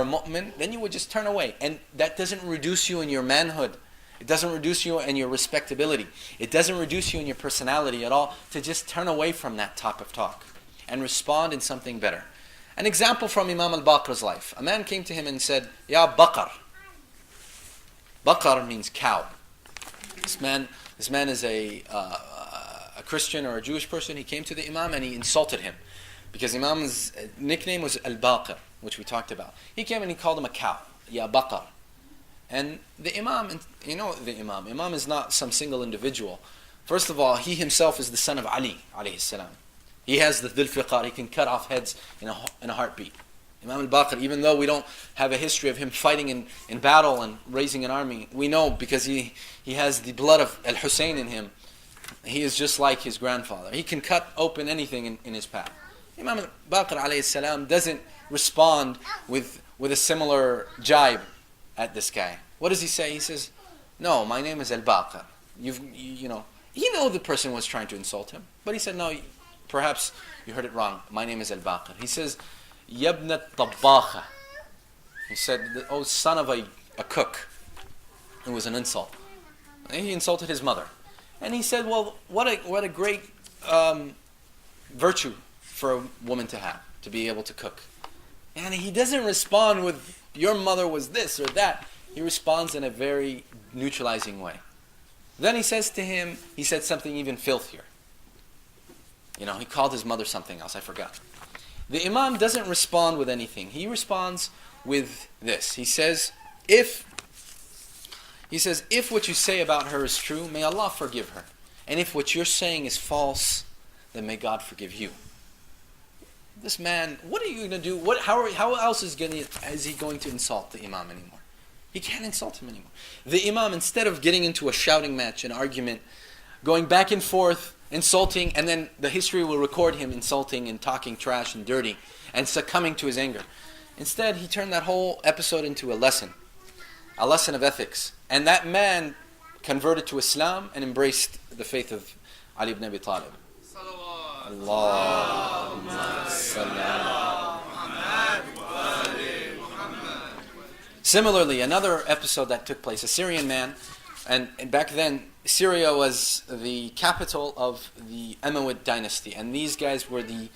mu'min, then you would just turn away. And that doesn't reduce you in your manhood. It doesn't reduce you in your respectability. It doesn't reduce you in your personality at all to just turn away from that type of talk and respond in something better. An example from Imam al-Baqir's life. A man came to him and said, Ya Baqar. Baqar means cow. This man is a Christian or a Jewish person. He came to the Imam and he insulted him because Imam's nickname was al-Baqir, which we talked about. He came and he called him a cow. Ya Baqar. And the Imam, you know the Imam. Imam is not some single individual. First of all, he himself is the son of Ali, alayhi salam. He has the dhul fiqar. He can cut off heads in a heartbeat. Imam al-Baqir, even though we don't have a history of him fighting in battle and raising an army, we know because he has the blood of al-Hussein in him. He is just like his grandfather. He can cut open anything in his path. Imam al-Baqir alayhi salam doesn't respond with a similar jibe at this guy. What does he say? He says, no, my name is al-Baqir. You know, he knew the person was trying to insult him, but he said, no, perhaps you heard it wrong. My name is al-Baqir. He says, Yabna Tabbacha. He said, oh, son of a cook. It was an insult. And he insulted his mother. And he said, well, what a great virtue for a woman to have, to be able to cook. And he doesn't respond with, your mother was this or that. He responds in a very neutralizing way. Then he says to him, he said something even filthier. You know, he called his mother something else, I forgot. The Imam doesn't respond with anything. He responds with this. He says, if what you say about her is true, may Allah forgive her. And if what you're saying is false, then may God forgive you. This man, what are you going to do? How else is he going to insult the Imam anymore? He can't insult him anymore. The Imam, instead of getting into a shouting match, an argument, going back and forth, insulting, and then the history will record him insulting and talking trash and dirty and succumbing to his anger. Instead, he turned that whole episode into a lesson of ethics. And that man converted to Islam and embraced the faith of Ali ibn Abi Talib. Allahumma salli ala Muhammad. Similarly, another episode that took place, a Syrian man, and back then Syria was the capital of the Umayyad dynasty, and these guys were the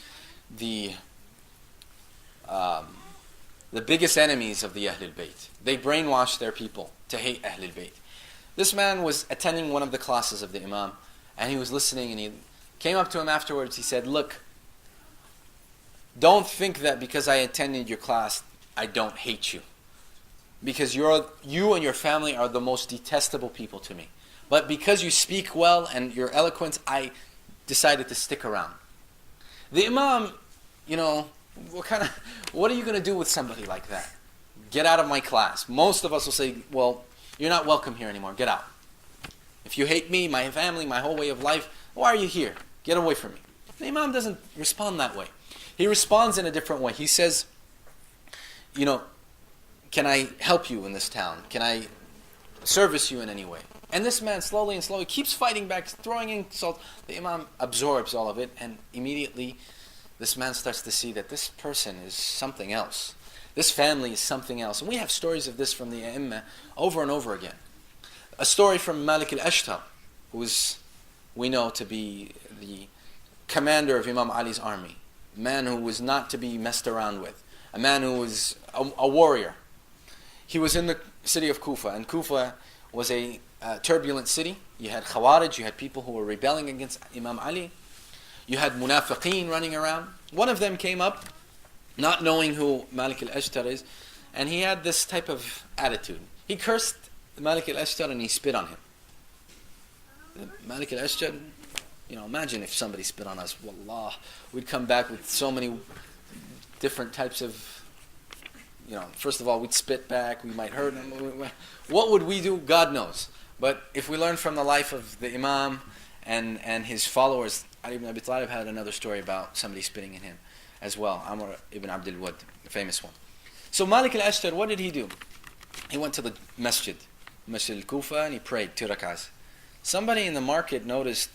biggest enemies of the Ahlul Bayt. They brainwashed their people to hate Ahlul Bayt. This man was attending one of the classes of the Imam, and he was listening, and he came up to him afterwards. He said, look, don't think that because I attended your class, I don't hate you. Because you and your family are the most detestable people to me. But because you speak well and you're eloquent, I decided to stick around. The Imam, you know, what are you going to do with somebody like that? Get out of my class. Most of us will say, well, you're not welcome here anymore. Get out. If you hate me, my family, my whole way of life, why are you here? Get away from me. The Imam doesn't respond that way. He responds in a different way. He says, you know, can I help you in this town? Can I service you in any way? And this man slowly and slowly keeps fighting back, throwing insults. The Imam absorbs all of it, and immediately this man starts to see that this person is something else. This family is something else. And we have stories of this from the A'imma over and over again. A story from Malik al-Ashtar, who is, we know to be the commander of Imam Ali's army. A man who was not to be messed around with. A man who was a warrior. He was in the city of Kufa, and Kufa was a turbulent city. You had Khawarij, you had people who were rebelling against Imam Ali. You had Munafiqeen running around. One of them came up, not knowing who Malik al-Ashtar is, and he had this type of attitude. He cursed Malik al-Ashtar and he spit on him. Malik al-Ashtar, you know, imagine if somebody spit on us. Wallah, we'd come back with so many different types of, you know, first of all, we'd spit back, we might hurt him. What would we do? God knows. But if we learn from the life of the Imam and his followers, Ali ibn Abi Talib had another story about somebody spitting in him as well. Amr ibn Abdul Wad, the famous one. So Malik al-Ashtar, what did he do? He went to the Masjid al-Kufa, and he prayed 2 rak'ahs. Somebody in the market noticed,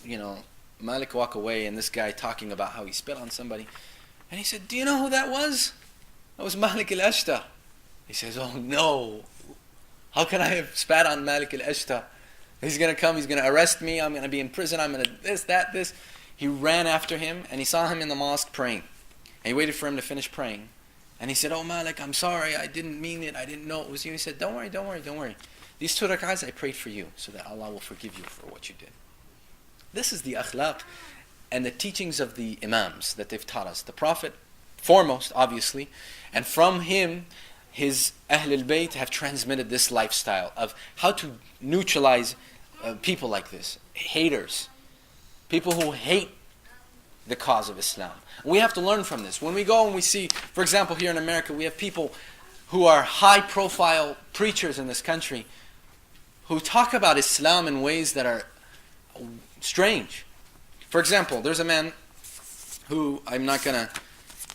you know, Malik walk away and this guy talking about how he spit on somebody. And he said, do you know who that was? That was Malik al-Ashtar. He says, oh no, how can I have spat on Malik al-Ashtar? He's going to come, he's going to arrest me, I'm going to be in prison, I'm going to this. He ran after him and he saw him in the mosque praying. And he waited for him to finish praying. And he said, oh Malik, I'm sorry, I didn't mean it, I didn't know it was you. He said, don't worry. These 2 rak'ahs I prayed for you so that Allah will forgive you for what you did. This is the akhlaq and the teachings of the Imams that they've taught us. The Prophet, foremost, obviously, and from him, his Ahlul Bayt have transmitted this lifestyle of how to neutralize people like this, haters, people who hate the cause of Islam. We have to learn from this. When we go and we see, for example, here in America, we have people who are high-profile preachers in this country who talk about Islam in ways that are strange. For example, there's a man who, I'm not going to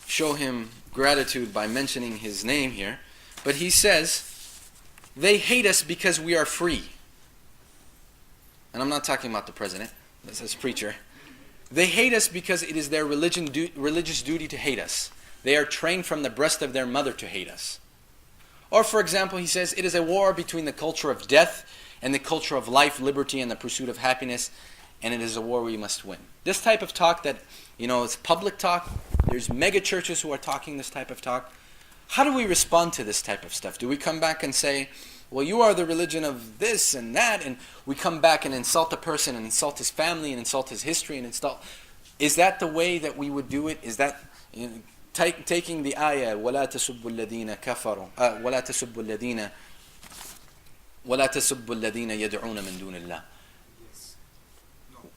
show him gratitude by mentioning his name here, but he says, they hate us because we are free. And I'm not talking about the president, this is preacher. They hate us because it is their religious duty to hate us. They are trained from the breast of their mother to hate us. Or for example, he says, it is a war between the culture of death and the culture of life, liberty, and the pursuit of happiness, and it is a war we must win. This type of talk that, it's public talk, there's mega churches who are talking this type of talk. How do we respond to this type of stuff? Do we come back and say, well, you are the religion of this and that, and we come back and insult the person and insult his family and insult his history and insult... Is that the way that we would do it? Is that taking the ayah, وَلَا تَسُبُّ الَّذِينَ كَفَرُوا وَلَا تَسُبُّ الَّذِينَ يَدْعُونَ مِن دُونِ اللَّهِ?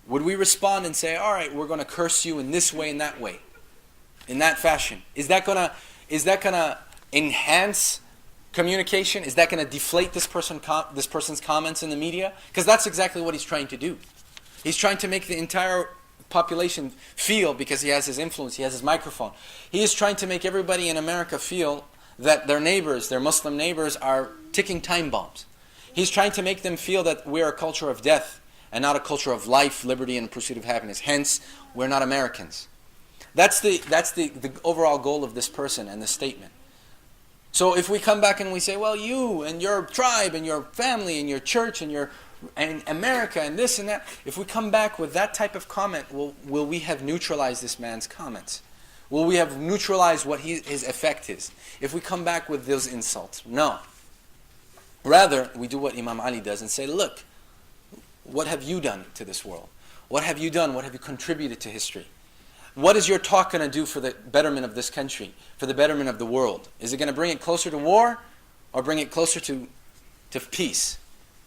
Would we respond and say, all right, we're going to curse you in this way and that way, in that fashion? Is that gonna enhance communication? Is that going to deflate this person's comments in the media? Because that's exactly what he's trying to do. He's trying to make the entire population feel, because he has his influence, he has his microphone. He is trying to make everybody in America feel that their neighbors, their Muslim neighbors, are ticking time bombs. He's trying to make them feel that we're a culture of death and not a culture of life, liberty, and pursuit of happiness. Hence, we're not Americans. That's the overall goal of this person and this statement. So if we come back and we say, well, you and your tribe and your family and your church and America and this and that, if we come back with that type of comment, will we have neutralized this man's comments? Will we have neutralized what his effect is? If we come back with those insults? No. Rather, we do what Imam Ali does and say, look, what have you done to this world? What have you done? What have you contributed to history? What is your talk going to do for the betterment of this country, for the betterment of the world? Is it going to bring it closer to war or bring it closer to peace?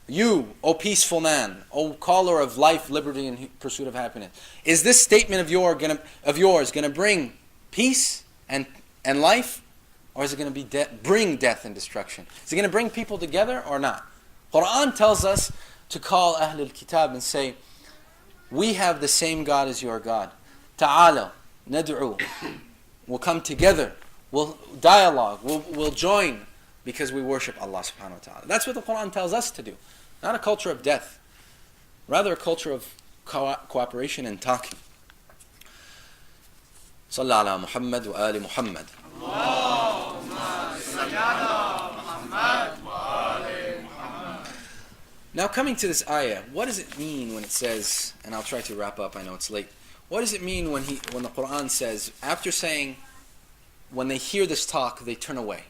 You, O peaceful man, O caller of life, liberty, and pursuit of happiness, is this statement of yours going to bring peace and life, or is it going to bring death and destruction? Is it going to bring people together or not? Quran tells us to call Ahlul Kitab and say, we have the same God as your God. Ta'ala, nad'u. We'll come together. We'll dialogue. We'll join because we worship Allah subhanahu wa ta'ala. That's what the Quran tells us to do. Not a culture of death. Rather a culture of cooperation and talking. Sallallahu ala Muhammad wa ali Muhammad. Allahumma salli ala Muhammad wa ali Muhammad. Now coming to this ayah, what does it mean when it says, and I'll try to wrap up, I know it's late. What does it mean when the Quran says, after saying, when they hear this talk, they turn away?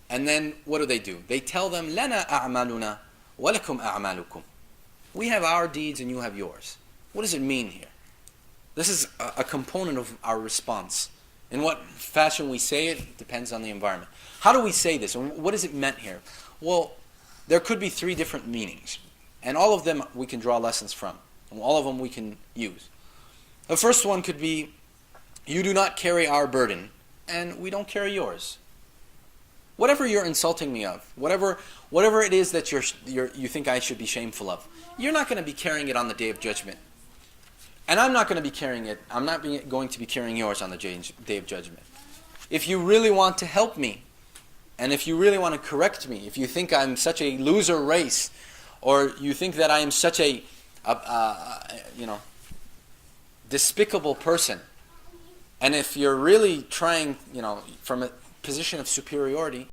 And then what do? They tell them, لَنَا أَعْمَالُنَا وَلَكُمْ أَعْمَالُكُمْ. We have our deeds and you have yours. What does it mean here? This is a component of our response. In what fashion we say it depends on the environment. How do we say this? And what is it meant here? Well, there could be 3 different meanings. And all of them we can draw lessons from. And all of them we can use. The first one could be, you do not carry our burden, and we don't carry yours. Whatever you're insulting me of, whatever it is that you think I should be shameful of, you're not going to be carrying it on the Day of Judgment. And I'm not going to be carrying it, I'm not going to be carrying yours on the Day of Judgment. If you really want to help me, and if you really want to correct me, if you think I'm such a loser race, or you think that I am such a despicable person, and if you're really trying, from position of superiority